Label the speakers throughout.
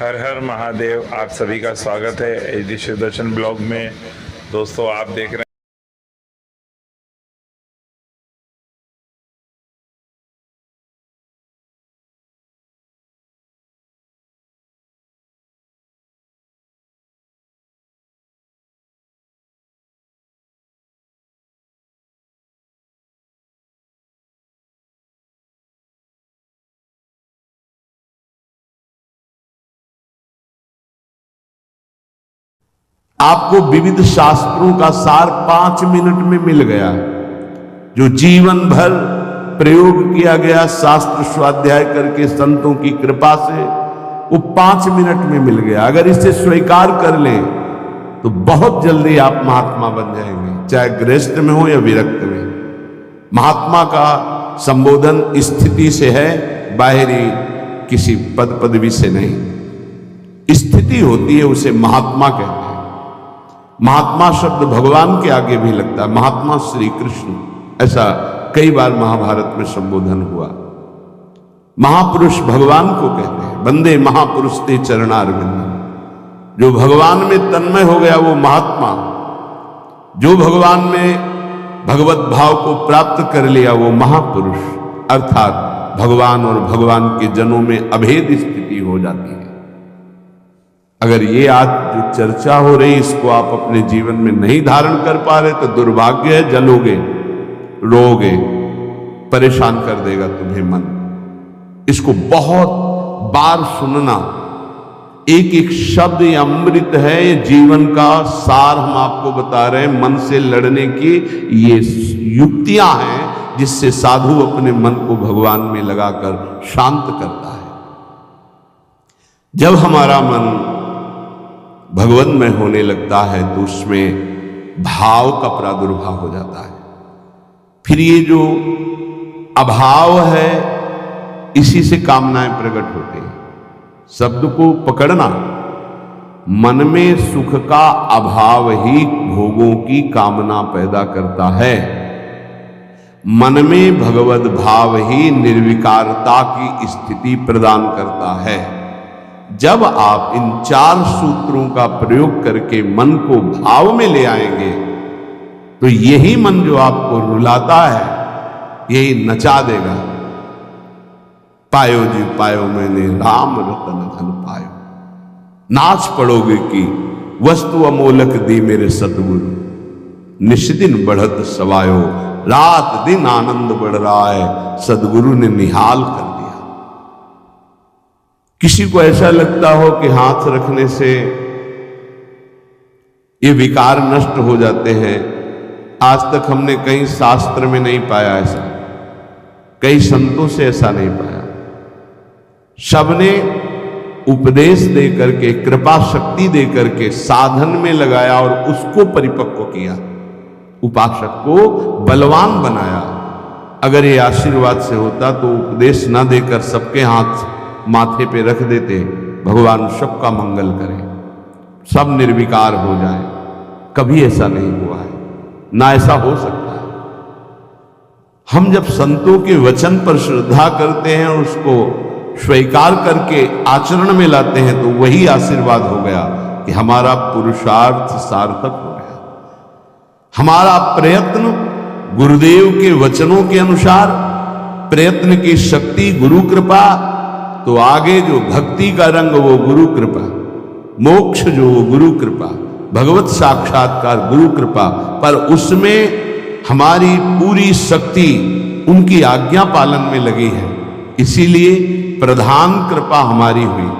Speaker 1: हर हर महादेव। आप सभी का स्वागत है एडी शिव दर्शन ब्लॉग में। दोस्तों आप देख रहे हैं
Speaker 2: आपको विविध शास्त्रों का सार 5 मिनट में मिल गया। जो जीवन भर प्रयोग किया गया शास्त्र स्वाध्याय करके संतों की कृपा से, वो 5 मिनट में मिल गया। अगर इसे स्वीकार कर लें तो बहुत जल्दी आप महात्मा बन जाएंगे, चाहे गृहस्थ में हो या विरक्त में। महात्मा का संबोधन स्थिति से है, बाहरी किसी पद पदवी से नहीं। स्थिति होती है, उसे महात्मा कहते हैं। महात्मा शब्द भगवान के आगे भी लगता है, महात्मा श्री कृष्ण, ऐसा कई बार महाभारत में संबोधन हुआ। महापुरुष भगवान को कहते हैं, वंदे महापुरुष ते चरणारविंद। जो भगवान में तन्मय हो गया वो महात्मा, जो भगवान में भगवत भाव को प्राप्त कर लिया वो महापुरुष, अर्थात भगवान और भगवान के जनों में अभेद स्थिति हो जाती है। अगर ये आज जो चर्चा हो रही इसको आप अपने जीवन में नहीं धारण कर पा रहे तो दुर्भाग्य है, जलोगे, रोगे, परेशान कर देगा तुम्हें मन। इसको बहुत बार सुनना। एक एक शब्द ये अमृत है, ये जीवन का सार हम आपको बता रहे हैं। मन से लड़ने की ये युक्तियां हैं जिससे साधु अपने मन को भगवान में लगाकर शांत करता है। जब हमारा मन भगवन्मय होने लगता है तो उसमें भाव का प्रादुर्भाव हो जाता है। फिर ये जो अभाव है इसी से कामनाएं प्रकट होती हैं। शब्द को पकड़ना, मन में सुख का अभाव ही भोगों की कामना पैदा करता है। मन में भगवत भाव ही निर्विकारता की स्थिति प्रदान करता है। जब आप इन 4 सूत्रों का प्रयोग करके मन को भाव में ले आएंगे तो यही मन जो आपको रुलाता है यही नचा देगा। पायो जी पायो मैंने राम रतन धन पायो, नाच पड़ोगे कि वस्तु अमोलक दी मेरे सतगुरु, निष्दिन बढ़त सवायो, रात दिन आनंद बढ़ रहा है, सदगुरु ने निहाल कर दिया। किसी को ऐसा लगता हो कि हाथ रखने से ये विकार नष्ट हो जाते हैं, आज तक हमने कहीं शास्त्र में नहीं पाया ऐसा, कई संतों से ऐसा नहीं पाया। सबने उपदेश दे करके, कृपा शक्ति दे करके साधन में लगाया और उसको परिपक्व किया, उपासक को बलवान बनाया। अगर ये आशीर्वाद से होता तो उपदेश ना देकर सबके हाथ माथे पे रख देते, भगवान सबका मंगल करे, सब निर्विकार हो जाए। कभी ऐसा नहीं हुआ है, ना ऐसा हो सकता है। हम जब संतों के वचन पर श्रद्धा करते हैं और उसको स्वीकार करके आचरण में लाते हैं तो वही आशीर्वाद हो गया कि हमारा पुरुषार्थ सार्थक हो गया। हमारा प्रयत्न गुरुदेव के वचनों के अनुसार, प्रयत्न की शक्ति गुरु कृपा, तो आगे जो भक्ति का रंग वो गुरु कृपा, मोक्ष जो वो गुरु कृपा, भगवत साक्षात्कार गुरु कृपा। पर उसमें हमारी पूरी शक्ति उनकी आज्ञा पालन में लगी है, इसीलिए प्रधान कृपा हमारी हुई।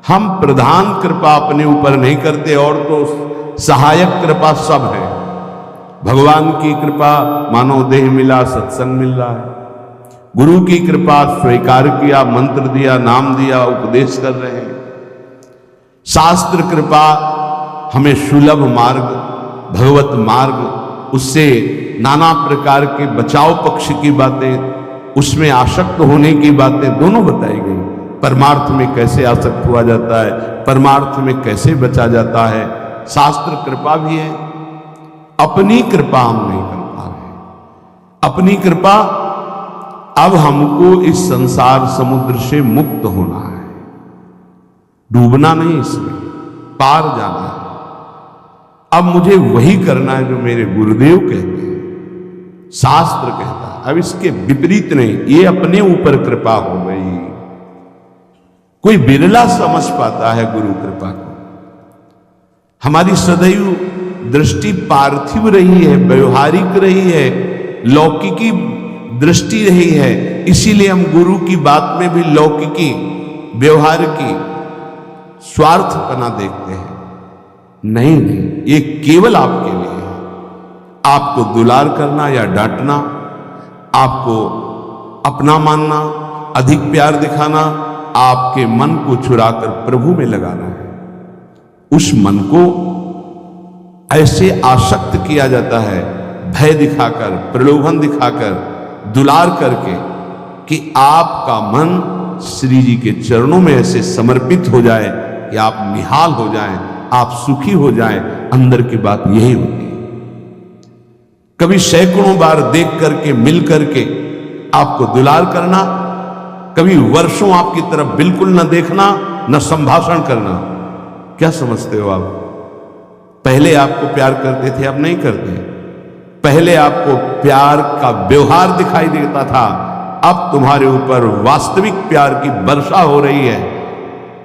Speaker 2: हम प्रधान कृपा अपने ऊपर नहीं करते और तो सहायक कृपा सब है। भगवान की कृपा, मानव देह मिला, सत्संग मिल रहा है। गुरु की कृपा, स्वीकार किया, मंत्र दिया, नाम दिया, उपदेश कर रहे हैं। शास्त्र कृपा हमें सुलभ मार्ग, भगवत मार्ग, उससे नाना प्रकार के बचाव पक्ष की बातें, उसमें आसक्त होने की बातें दोनों बताई गई। परमार्थ में कैसे आसक्त हुआ जाता है, परमार्थ में कैसे बचा जाता है, शास्त्र कृपा भी है। अपनी कृपा हम नहीं कर पा रहे। अपनी कृपा, अब हमको इस संसार समुद्र से मुक्त होना है। डूबना नहीं, इसमें पार जाना है। अब मुझे वही करना है जो मेरे गुरुदेव कहते हैं, शास्त्र कहता है। अब इसके विपरीत नहीं, ये अपने ऊपर कृपा हो गई। कोई बिरला समझ पाता है गुरु कृपा को। हमारी सदैव दृष्टि पार्थिव रही है, व्यवहारिक रही है, लौकिकी दृष्टि रही है। इसीलिए हम गुरु की बात में भी लौकिकी, व्यवहार की, स्वार्थपना देखते हैं। नहीं नहीं, ये केवल आपके लिए है। आपको दुलार करना या डांटना, आपको अपना मानना, अधिक प्यार दिखाना, आपके मन को चुराकर प्रभु में लगाना है। उस मन को ऐसे आसक्त किया जाता है, भय दिखाकर, प्रलोभन दिखाकर, दुलार करके, कि आपका मन श्री जी के चरणों में ऐसे समर्पित हो जाए कि आप निहाल हो जाएं, आप सुखी हो जाएं। अंदर की बात यही होती है। कभी सैकड़ों बार देख करके, मिल करके आपको दुलार करना, कभी वर्षों आपकी तरफ बिल्कुल न देखना, न संभाषण करना। क्या समझते हो आप? पहले आपको प्यार करते थे, अब नहीं करते। पहले आपको प्यार का व्यवहार दिखाई देता था, अब तुम्हारे ऊपर वास्तविक प्यार की वर्षा हो रही है,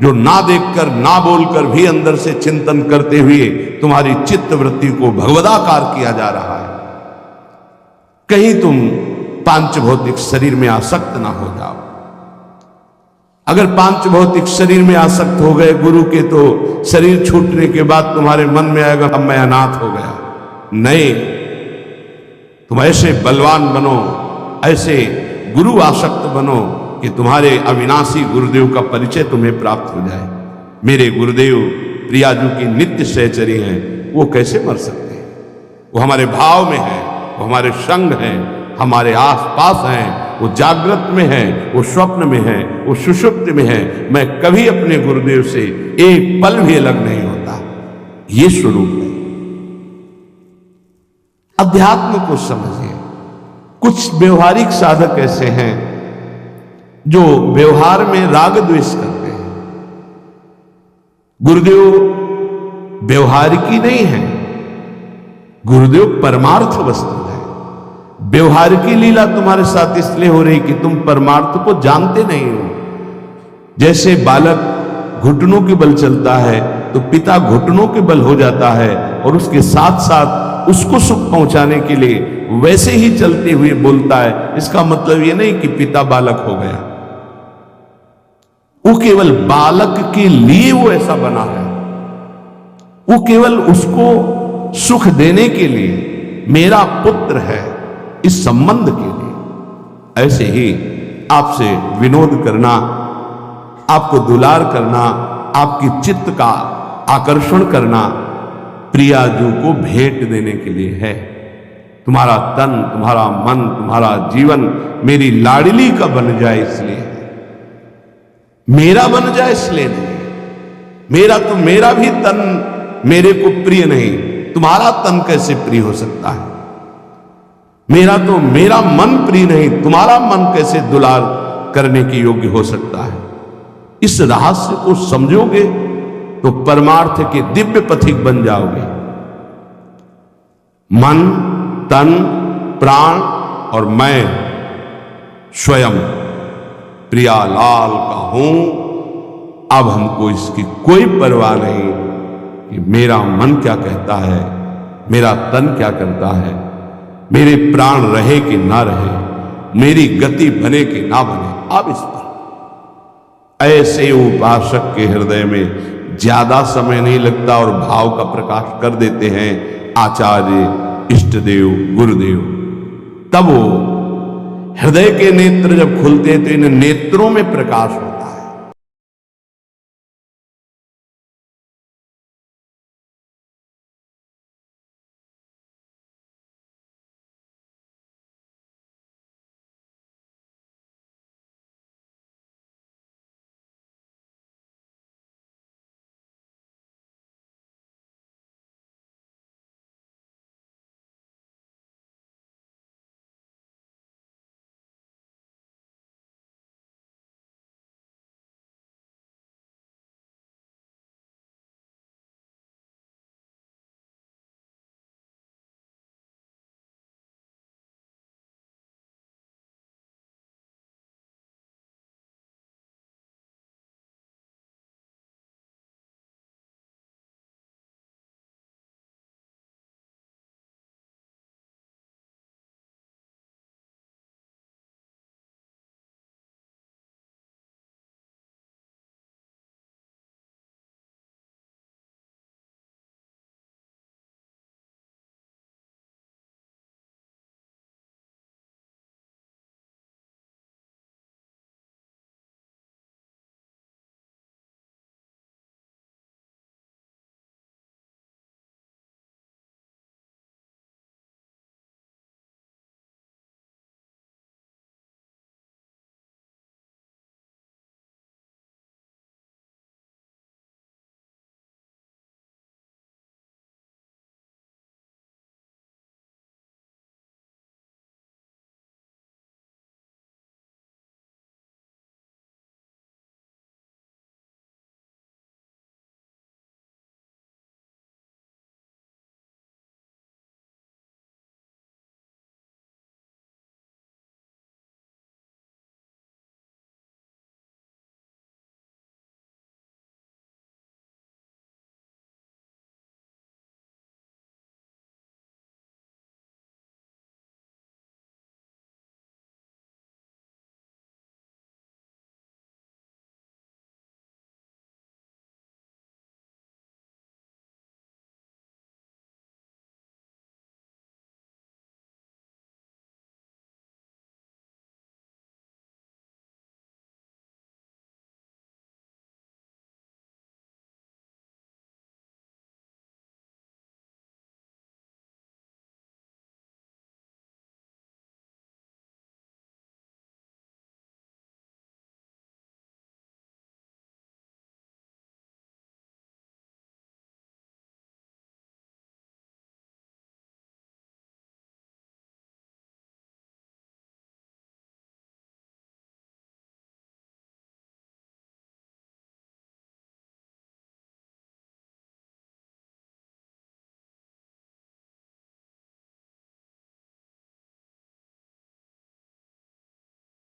Speaker 2: जो ना देखकर, ना बोलकर भी अंदर से चिंतन करते हुए तुम्हारी चित्त वृत्ति को भगवदाकार किया जा रहा है। कहीं तुम पांच भौतिक शरीर में आसक्त ना हो जाओ। अगर पांच भौतिक शरीर में आसक्त हो गए गुरु के, तो शरीर छूटने के बाद तुम्हारे मन में आएगा अब मैं अनाथ हो गया। नहीं, तुम ऐसे बलवान बनो, ऐसे गुरु आसक्त बनो कि तुम्हारे अविनाशी गुरुदेव का परिचय तुम्हें प्राप्त हो जाए। मेरे गुरुदेव प्रियाजू की नित्य सहचरी हैं, वो कैसे मर सकते हैं? वो हमारे भाव में है, वो हमारे संग हैं, हमारे आसपास हैं, वो जागृत में है, वो स्वप्न में है, वो सुषुप्त में है। मैं कभी अपने गुरुदेव से एक पल भी अलग नहीं होता। ये स्वरूप है। अध्यात्म को समझिए। कुछ व्यवहारिक साधक ऐसे हैं जो व्यवहार में राग द्वेष करते हैं। गुरुदेव व्यवहारिकी नहीं है, गुरुदेव परमार्थ वस्तु है। व्यवहार की लीला तुम्हारे साथ इसलिए हो रही कि तुम परमार्थ को जानते नहीं हो। जैसे बालक घुटनों के बल चलता है तो पिता घुटनों के बल हो जाता है, और उसके साथ साथ उसको सुख पहुंचाने के लिए वैसे ही चलते हुए बोलता है। इसका मतलब यह नहीं कि पिता बालक हो गया, वो केवल बालक के लिए वो ऐसा बना है। वो केवल उसको सुख देने के लिए, मेरा पुत्र है, इस संबंध के लिए। ऐसे ही आपसे विनोद करना, आपको दुलार करना, आपकी चित्त का आकर्षण करना प्रियाजू को भेंट देने के लिए है। तुम्हारा तन, तुम्हारा मन, तुम्हारा जीवन मेरी लाडली का बन जाए इसलिए है, मेरा बन जाए इसलिए नहीं। मेरा तो मेरा भी तन मेरे को प्रिय नहीं, तुम्हारा तन कैसे प्रिय हो सकता है? मेरा तो मेरा मन प्रिय नहीं, तुम्हारा मन कैसे दुलार करने के योग्य हो सकता है? इस रहस्य को समझोगे तो परमार्थ के दिव्य पथिक बन जाओगे। मन, तन, प्राण और मैं स्वयं प्रियालाल का हूं। अब हमको इसकी कोई परवाह नहीं कि मेरा मन क्या कहता है, मेरा तन क्या करता है, मेरे प्राण रहे कि ना रहे, मेरी गति बने कि ना बने। अब इस पर ऐसे उपासक के हृदय में ज्यादा समय नहीं लगता और भाव का प्रकाश कर देते हैं आचार्य, इष्ट देव, गुरुदेव। तब वो हृदय के नेत्र जब खुलते हैं तो इन नेत्रों में प्रकाश हो